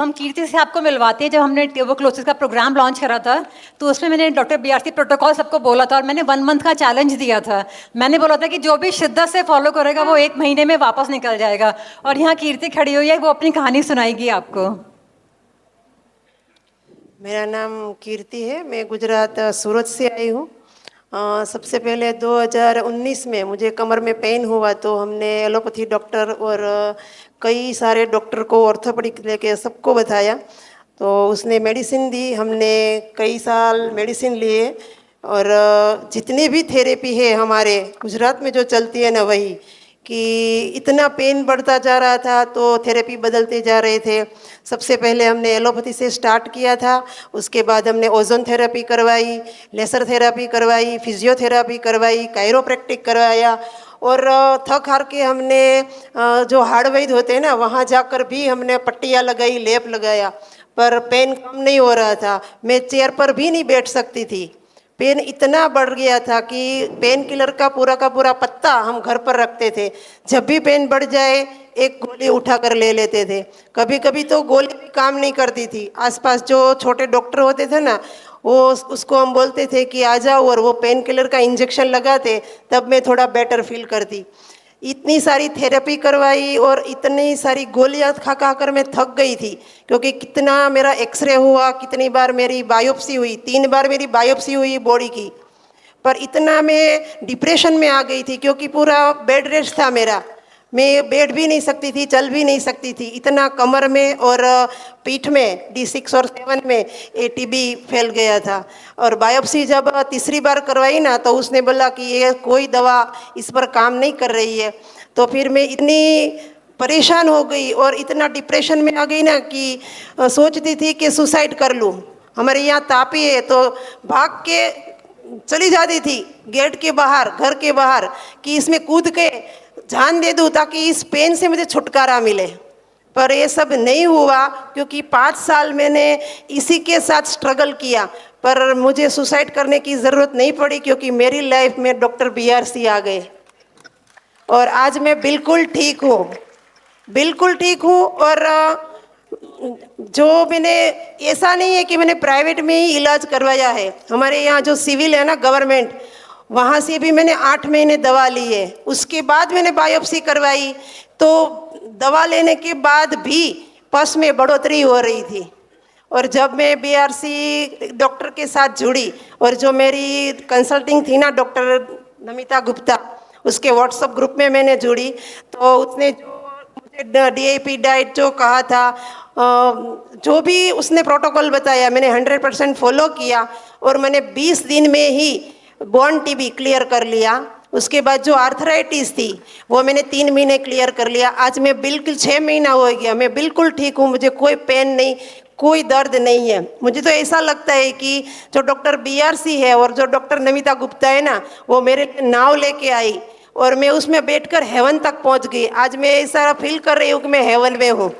हम कीर्ति से आपको मिलवाते हैं। जब हमने ट्यूबरक्लोसिस का प्रोग्राम लॉन्च करा था तो उसमें मैंने डॉक्टर बीआरसी प्रोटोकॉल सबको बोला था और मैंने 1 मंथ का चैलेंज दिया था। मैंने बोला था कि जो भी शिद्दत से फॉलो करेगा वो 1 महीने में वापस निकल जाएगा। और यहाँ कीर्ति खड़ी हुई है, वो अपनी कहानी सुनाएगी आपको। मेरा नाम कीर्ति है, मैं गुजरात सूरत से आई हूँ। सबसे पहले 2019 में मुझे कमर में पेन हुआ तो हमने एलोपैथी डॉक्टर और कई सारे डॉक्टर को, ऑर्थोपेडिक लेके सबको बताया तो उसने मेडिसिन दी। हमने कई साल मेडिसिन लिए और जितनी भी थेरेपी है हमारे गुजरात में जो चलती है ना, वही कि इतना पेन बढ़ता जा रहा था तो थेरेपी बदलते जा रहे थे। सबसे पहले हमने एलोपैथी से स्टार्ट किया था, उसके बाद हमने ओजोन थेरेपी करवाई, लेसर थेरेपी करवाई, फिजियोथेरेपी करवाई, कायरोप्रैक्टिक करवाया और थक हार के हमने जो हार्ड वैद्य होते हैं ना, वहाँ जाकर भी हमने पट्टियाँ लगाई, लेप लगाया, पर पेन कम नहीं हो रहा था। मैं चेयर पर भी नहीं बैठ सकती थी, पेन इतना बढ़ गया था कि पेन किलर का पूरा पत्ता हम घर पर रखते थे। जब भी पेन बढ़ जाए एक गोली उठा कर ले लेते थे। कभी कभी तो गोली भी काम नहीं करती थी। आसपास जो छोटे डॉक्टर होते थे ना, वो उसको हम बोलते थे कि आ जाओ, और वो पेन किलर का इंजेक्शन लगाते, तब मैं थोड़ा बेटर फील करती। इतनी सारी थेरेपी करवाई और इतनी सारी गोलियां खा खा कर मैं थक गई थी, क्योंकि कितना मेरा एक्सरे हुआ, कितनी बार मेरी बायोप्सी हुई, 3 बार मेरी बायोप्सी हुई बॉडी की। पर इतना मैं डिप्रेशन में आ गई थी क्योंकि पूरा बेड रेस्ट था मेरा। मैं बैठ भी नहीं सकती थी, चल भी नहीं सकती थी, इतना कमर में और पीठ में D6 और 7 में टीबी फैल गया था। और बायोप्सी जब तीसरी बार करवाई ना, तो उसने बोला कि ये कोई दवा इस पर काम नहीं कर रही है। तो फिर मैं इतनी परेशान हो गई और इतना डिप्रेशन में आ गई ना कि सोचती थी कि सुसाइड कर लूँ। हमारे यहाँ तापी है तो भाग के चली जाती थी गेट के बाहर, घर के बाहर, कि इसमें कूद के जान दे दूँ ताकि इस पेन से मुझे छुटकारा मिले। पर ये सब नहीं हुआ क्योंकि 5 साल मैंने इसी के साथ स्ट्रगल किया, पर मुझे सुसाइड करने की ज़रूरत नहीं पड़ी क्योंकि मेरी लाइफ में डॉक्टर बीआरसी आ गए और आज मैं बिल्कुल ठीक हूँ, बिल्कुल ठीक हूँ। और जो मैंने, ऐसा नहीं है कि मैंने प्राइवेट में ही इलाज करवाया है। हमारे यहाँ जो सिविल है ना, गवर्नमेंट, वहाँ से भी मैंने 8 महीने दवा ली है। उसके बाद मैंने बायोप्सी करवाई तो दवा लेने के बाद भी पस में बढ़ोतरी हो रही थी। और जब मैं बीआरसी डॉक्टर के साथ जुड़ी और जो मेरी कंसल्टिंग थी ना, डॉक्टर नमिता गुप्ता, उसके व्हाट्सएप ग्रुप में मैंने जुड़ी, तो उसने जो मुझे DAP डाइट जो कहा था, जो भी उसने प्रोटोकॉल बताया, मैंने 100% फॉलो किया और मैंने 20 दिन में ही बोन टीबी क्लियर कर लिया। उसके बाद जो आर्थराइटिस थी वो मैंने 3 महीने क्लियर कर लिया। आज मैं बिल्कुल 6 महीना हो गया, मैं बिल्कुल ठीक हूँ, मुझे कोई पेन नहीं, कोई दर्द नहीं है। मुझे तो ऐसा लगता है कि जो डॉक्टर बीआरसी है और जो डॉक्टर नमिता गुप्ता है ना, वो मेरे लिए नाव लेके आई और मैं उसमें बैठकर हेवन तक पहुँच गई। आज मैं ऐसा फील कर रही हूँ कि मैं हेवन में हूँ।